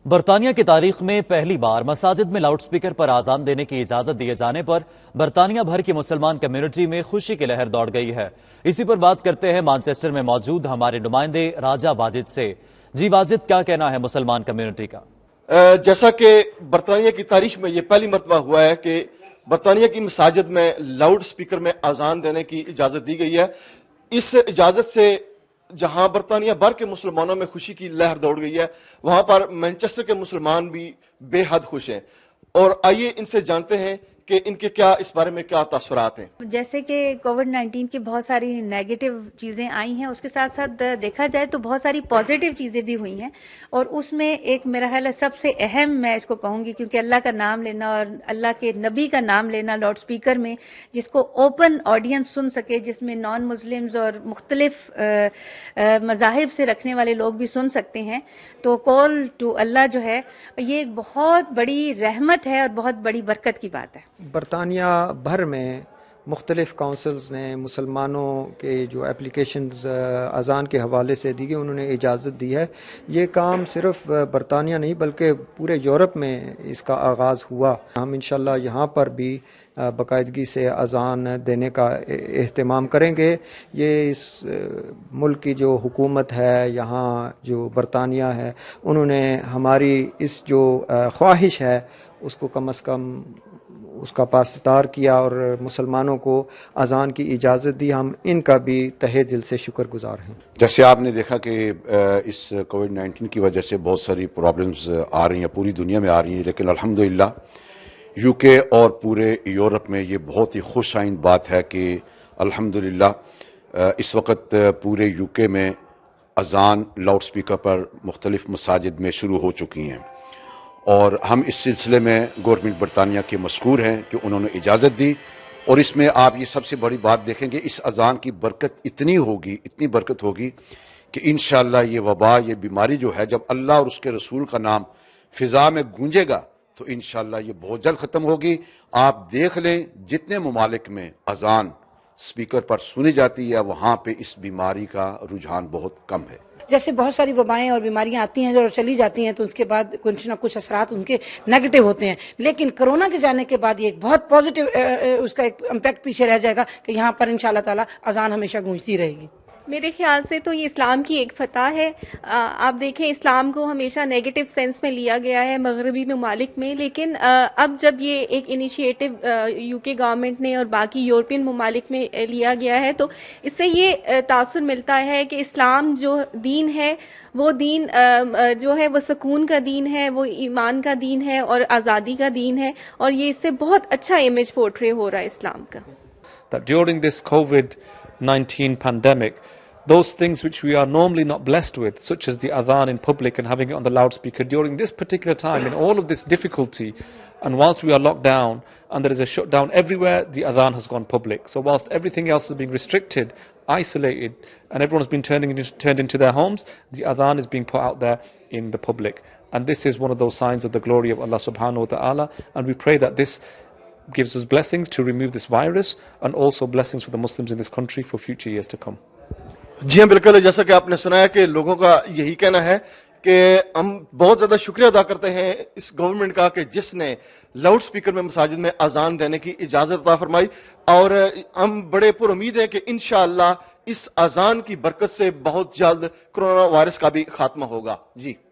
برطانیہ کی تاریخ میں پہلی بار مساجد میں لاؤڈ سپیکر پر اذان دینے کی اجازت دیے جانے پر برطانیہ بھر کی مسلمان کمیونٹی میں خوشی کی لہر دوڑ گئی ہے۔ اسی پر بات کرتے ہیں مانچسٹر میں موجود ہمارے نمائندے راجہ واجد سے۔ جی واجد، کیا کہنا ہے مسلمان کمیونٹی کا؟ جیسا کہ برطانیہ کی تاریخ میں یہ پہلی مرتبہ ہوا ہے کہ برطانیہ کی مساجد میں لاؤڈ سپیکر میں اذان دینے کی اجازت دی گئی ہے۔ اس اجازت سے جہاں برطانیہ بھر کے مسلمانوں میں خوشی کی لہر دوڑ گئی ہے، وہاں پر مانچسٹر کے مسلمان بھی بے حد خوش ہیں۔ اور آئیے ان سے جانتے ہیں کہ ان کے کیا اس بارے میں کیا تاثرات ہیں۔ جیسے کہ کووڈ-19 کی بہت ساری نیگیٹو چیزیں آئی ہیں، اس کے ساتھ ساتھ دیکھا جائے تو بہت ساری پازیٹیو چیزیں بھی ہوئی ہیں، اور اس میں ایک میرا خیال ہے سب سے اہم میں اس کو کہوں گی، کیونکہ اللہ کا نام لینا اور اللہ کے نبی کا نام لینا لاؤڈ سپیکر میں، جس کو اوپن آڈینس سن سکے، جس میں نان مسلمز اور مختلف مذاہب سے رکھنے والے لوگ بھی سن سکتے ہیں، تو کال ٹو اللہ جو ہے یہ ایک بہت بڑی رحمت ہے اور بہت بڑی برکت کی بات ہے۔ برطانیہ بھر میں مختلف کونسلز نے مسلمانوں کے جو اپلیکیشنز اذان کے حوالے سے دی گئی، انہوں نے اجازت دی ہے۔ یہ کام صرف برطانیہ نہیں بلکہ پورے یورپ میں اس کا آغاز ہوا۔ ہم انشاءاللہ یہاں پر بھی باقاعدگی سے اذان دینے کا اہتمام کریں گے۔ یہ اس ملک کی جو حکومت ہے، یہاں جو برطانیہ ہے، انہوں نے ہماری اس جو خواہش ہے اس کو کم از کم اس کا پاسدار کیا اور مسلمانوں کو اذان کی اجازت دی۔ ہم ان کا بھی تہہ دل سے شکر گزار ہیں۔ جیسے آپ نے دیکھا کہ اس کووڈ-19 کی وجہ سے بہت ساری پرابلمز آ رہی ہیں، پوری دنیا میں آ رہی ہیں، لیکن الحمدللہ یو کے اور پورے یورپ میں یہ بہت ہی خوش آئند بات ہے کہ الحمدللہ اس وقت پورے یو کے میں اذان لاؤڈ سپیکر پر مختلف مساجد میں شروع ہو چکی ہیں، اور ہم اس سلسلے میں گورنمنٹ برطانیہ کے مشکور ہیں کہ انہوں نے اجازت دی۔ اور اس میں آپ یہ سب سے بڑی بات دیکھیں گے، اس اذان کی برکت اتنی برکت ہوگی کہ انشاءاللہ یہ وبا، یہ بیماری جو ہے، جب اللہ اور اس کے رسول کا نام فضا میں گونجے گا تو انشاءاللہ یہ بہت جلد ختم ہوگی۔ آپ دیکھ لیں جتنے ممالک میں اذان سپیکر پر سنی جاتی ہے، وہاں پہ اس بیماری کا رجحان بہت کم ہے۔ جیسے بہت ساری وبائیں اور بیماریاں آتی ہیں جو چلی جاتی ہیں تو اس کے بعد کچھ نہ کچھ اثرات ان کے نیگیٹو ہوتے ہیں، لیکن کرونا کے جانے کے بعد یہ ایک بہت پازیٹیو اس کا ایک امپیکٹ پیچھے رہ جائے گا کہ یہاں پر انشاءاللہ تعالی اذان ہمیشہ گونجتی رہے گی۔ میرے خیال سے تو یہ اسلام کی ایک فتح ہے۔ آپ دیکھیں اسلام کو ہمیشہ نیگیٹو سینس میں لیا گیا ہے مغربی ممالک میں، لیکن اب جب یہ ایک انیشیٹو یو کے گورنمنٹ نے اور باقی یورپین ممالک میں لیا گیا ہے، تو اس سے یہ تاثر ملتا ہے کہ اسلام جو دین ہے، وہ دین جو ہے وہ سکون کا دین ہے، وہ ایمان کا دین ہے اور آزادی کا دین ہے، اور یہ اس سے بہت اچھا امیج پورٹری ہو رہا ہے اسلام کا۔ That during this COVID-19 pandemic, those things which we are normally not blessed with, such as the adhan in public and having it on the loudspeaker, during this particular time, in all of this difficulty, and whilst we are locked down and there is a shutdown everywhere, the adhan has gone public. So whilst everything else is being restricted, isolated, and everyone has been turned into their homes, the adhan is being put out there in the public. And this is one of those signs of the glory of Allah subhanahu wa ta'ala, and we pray that this gives us blessings to remove this virus and also blessings for the Muslims in this country for future years to come. جی ہاں بالکل، جیسا کہ آپ نے سنا ہے کہ لوگوں کا یہی کہنا ہے کہ ہم بہت زیادہ شکریہ ادا کرتے ہیں اس گورنمنٹ کا کہ جس نے لاؤڈ سپیکر میں مساجد میں اذان دینے کی اجازت عطا فرمائی، اور ہم بڑے پر امید ہیں کہ انشاءاللہ اس اذان کی برکت سے بہت جلد کرونا وائرس کا بھی خاتمہ ہوگا۔ جی